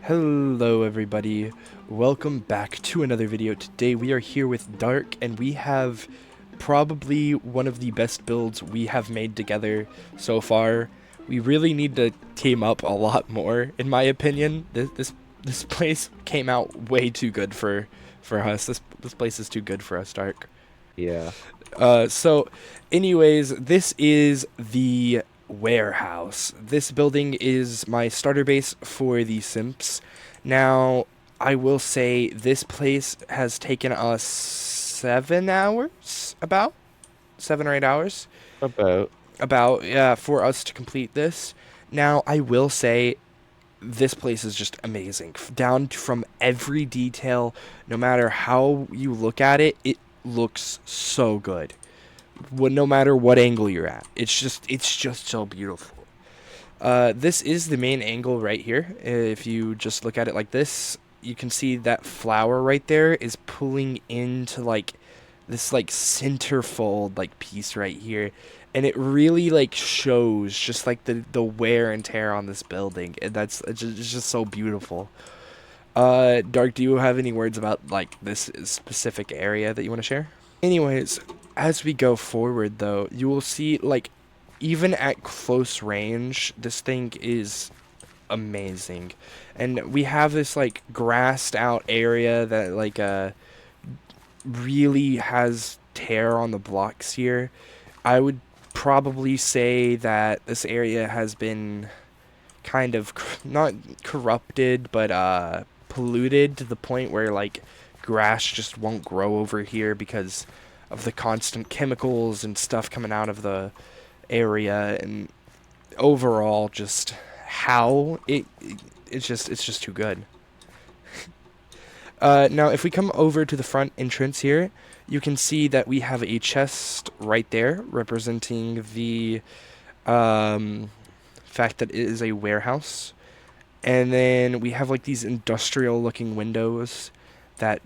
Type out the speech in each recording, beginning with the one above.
Hello everybody, welcome back to another video. Today we are here with Dark and we have probably one of the best builds we have made together so far. We really need to team up a lot more in my opinion. This place came out way too good for us. This place is too good for us, Dark. Yeah. So anyways, this is the warehouse. This building is my starter base for the simps. Now, I will say this place has taken us 7 hours, about 7 or 8 hours, About. about yeah, for us to complete this. Now, I will say this place is just amazing. Down from every detail, no matter how you look at it, it looks so good. No matter what angle you're at, it's just so beautiful. This is the main angle right here. If you just look at it like this, you can see that flower right there is pulling into like this like centerfold like piece right here, and it really like shows just like the wear and tear on this building, and it's just so beautiful. Dark, do you have any words about like this specific area that you want to share? Anyways, as we go forward though, you will see like even at close range, this thing is amazing. And we have this like grassed out area that like really has tear on the blocks here. I would probably say that this area has been kind of not corrupted, but polluted to the point where like grass just won't grow over here because of the constant chemicals and stuff coming out of the area, and overall just how it's just too good. Now if we come over to the front entrance here, you can see that we have a chest right there representing the fact that it is a warehouse. And then we have like these industrial looking windows that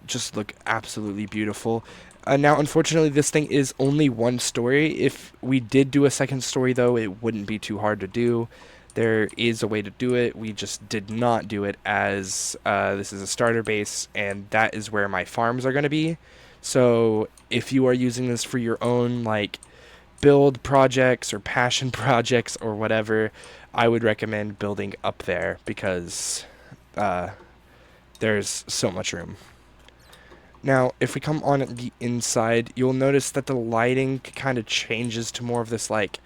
just look absolutely beautiful. Now, unfortunately, this thing is only one story. If we did do a second story, though, it wouldn't be too hard to do. There is a way to do it. We just did not do it as this is a starter base, and that is where my farms are going to be. So if you are using this for your own, like, build projects or passion projects or whatever, I would recommend building up there because uh, there's so much room. Now, if we come on the inside, you'll notice that the lighting kind of changes to more of this like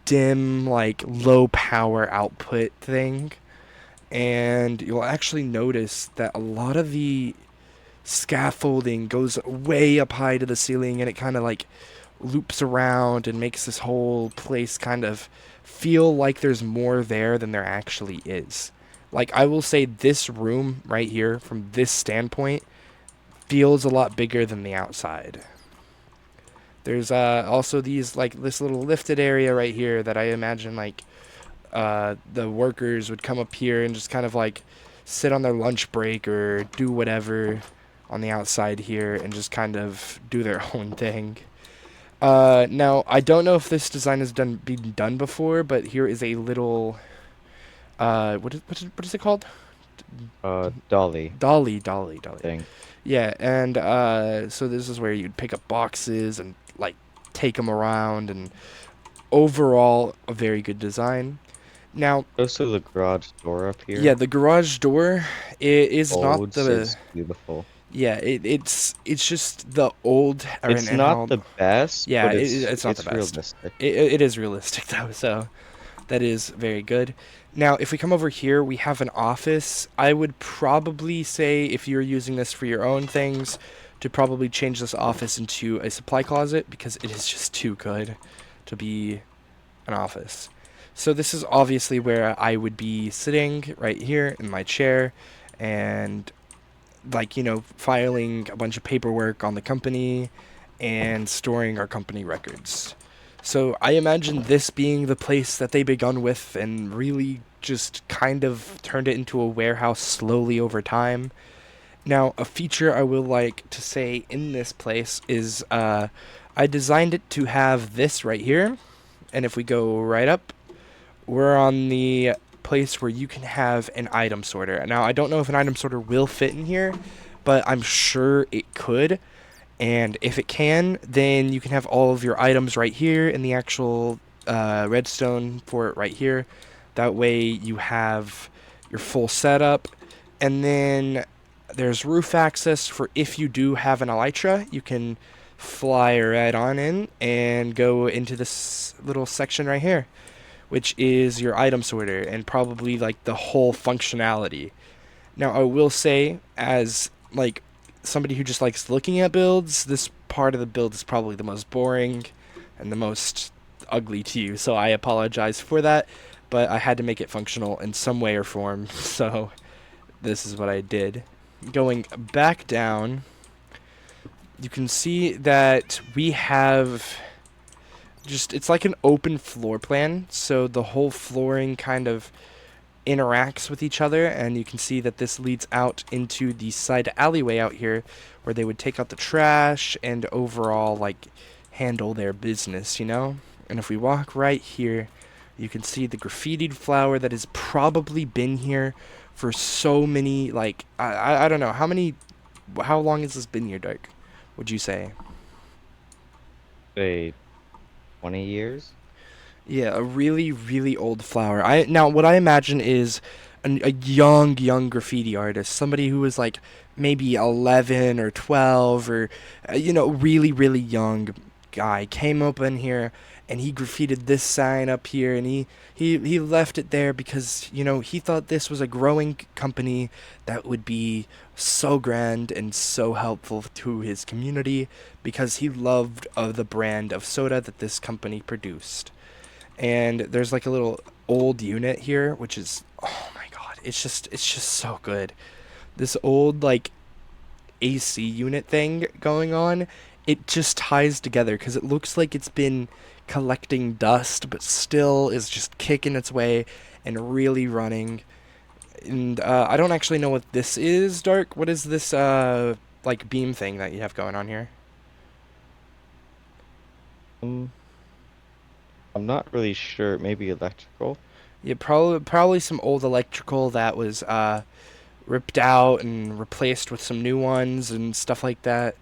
dim, like low power output thing. And you'll actually notice that a lot of the scaffolding goes way up high to the ceiling, and it kind of like loops around and makes this whole place kind of feel like there's more there than there actually is. Like, I will say this room right here, from this standpoint, feels a lot bigger than the outside. There's also these like this little lifted area right here that I imagine like the workers would come up here and just kind of like sit on their lunch break or do whatever on the outside here and just kind of do their own thing. Now I don't know if this design has been done before, but here is a little what is it called? Dolly Dolly. thing. Yeah, and so this is where you'd pick up boxes and like take them around, and overall a very good design. Now, Also, the garage door up yeah, here. the garage door, it is not Folds the is beautiful. yeah, it's just the old or It's and not how the best, yeah, but it's not the it's best. realistic. It is realistic though, so that is very good. Now, if we come over here, we have an office. I would probably say if you're using this for your own things, to probably change this office into a supply closet because it is just too good to be an office. So this is obviously where I would be sitting right here in my chair and like, filing a bunch of paperwork on the company and storing our company records. So I imagine this being the place that they begun with and really just kind of turned it into a warehouse slowly over time. Now, a feature I will like to say in this place is I designed it to have this right here, and if we go right up, we're on the place where you can have an item sorter. Now, I don't know if an item sorter will fit in here, but I'm sure it could. And if it can, then you can have all of your items right here in the actual redstone for it right here. That way you have your full setup. And then there's roof access for if you do have an elytra, you can fly right on in and go into this little section right here, which is your item sorter and probably like the whole functionality. Now, I will say, as like somebody who just likes looking at builds, this part of the build is probably the most boring and the most ugly to you. So I apologize for that, but I had to make it functional in some way or form. So this is what I did. Going back down, you can see that we have just, it's like an open floor plan. So the whole flooring kind of interacts with each other, and you can see that this leads out into the side alleyway out here where they would take out the trash and overall like handle their business, you know. And if we walk right here, you can see the graffitied flower that has probably been here for so many, like I don't know how long has this been here, Dark, would you say? Say 20 years? Yeah, a really, really old flower. I now what I imagine is a young graffiti artist, somebody who was like maybe 11 or 12 or really, really young guy came up in here and he graffitied this sign up here, and he left it there because he thought this was a growing company that would be so grand and so helpful to his community because he loved the brand of soda that this company produced. And there's like a little old unit here, which is, oh my god, it's just so good. This old like AC unit thing going on, it just ties together because it looks like it's been collecting dust, but still is just kicking its way and really running. And I don't actually know what this is, Dark. What is this like beam thing that you have going on here? Um, I'm not really sure. Maybe electrical. Yeah, probably some old electrical that was ripped out and replaced with some new ones and stuff like that.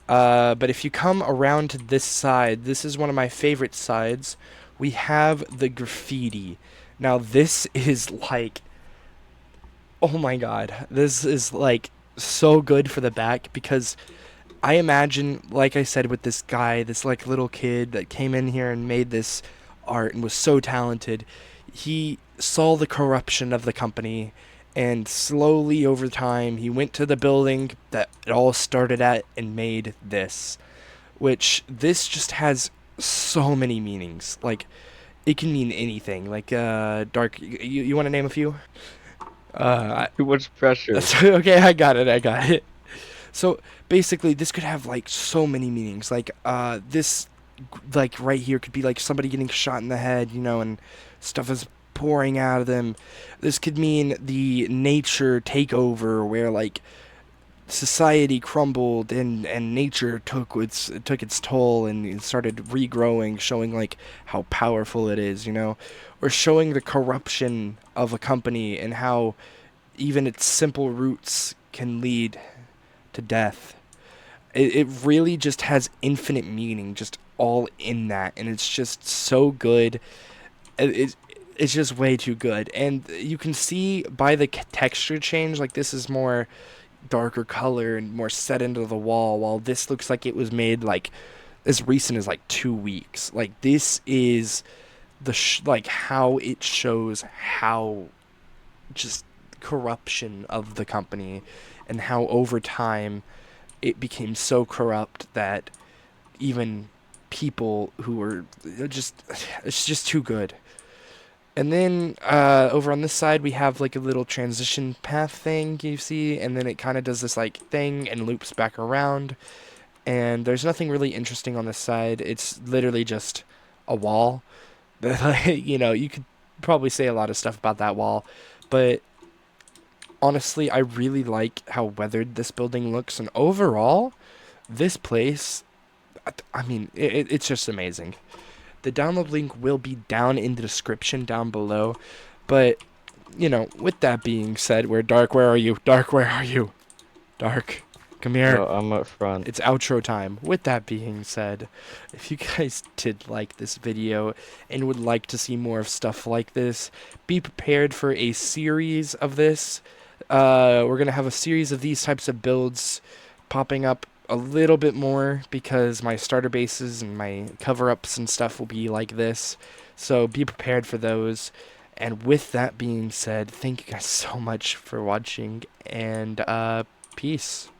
But if you come around to this side, this is one of my favorite sides. We have the graffiti. Now this is like, oh my god, this is like so good for the back because I imagine, like I said, with this guy, this like little kid that came in here and made this art and was so talented, he saw the corruption of the company, and slowly over time, he went to the building that it all started at and made this. Which this just has so many meanings. Like, it can mean anything. Like, Dark, you want to name a few? Too much pressure. Okay, I got it. I got it. So basically, this could have like so many meanings. Like this, like right here, could be like somebody getting shot in the head, and stuff is pouring out of them. This could mean the nature takeover, where like society crumbled and nature took its toll and it started regrowing, showing like how powerful it is, or showing the corruption of a company and how even its simple roots can lead to death. It really just has infinite meaning, just all in that, and it's just so good. It's just way too good, and you can see by the texture change, like this is more darker color and more set into the wall, while this looks like it was made like as recent as like 2 weeks. Like this is like how it shows how just corruption of the company and how over time it became so corrupt that even people who were just it's just too good. And then over on this side we have like a little transition path thing you see, and then it kind of does this like thing and loops back around. And there's nothing really interesting on this side. It's literally just a wall. You could probably say a lot of stuff about that wall, but honestly, I really like how weathered this building looks, and overall, this place, I mean, it's just amazing. The download link will be down in the description down below, but with that being said, Dark, where are you? Dark, where are you? Dark, come here. Oh, I'm up front. It's outro time. With that being said, if you guys did like this video and would like to see more of stuff like this, be prepared for a series of this. We're going to have a series of these types of builds popping up a little bit more because my starter bases and my cover-ups and stuff will be like this. So be prepared for those. And with that being said, thank you guys so much for watching, and peace.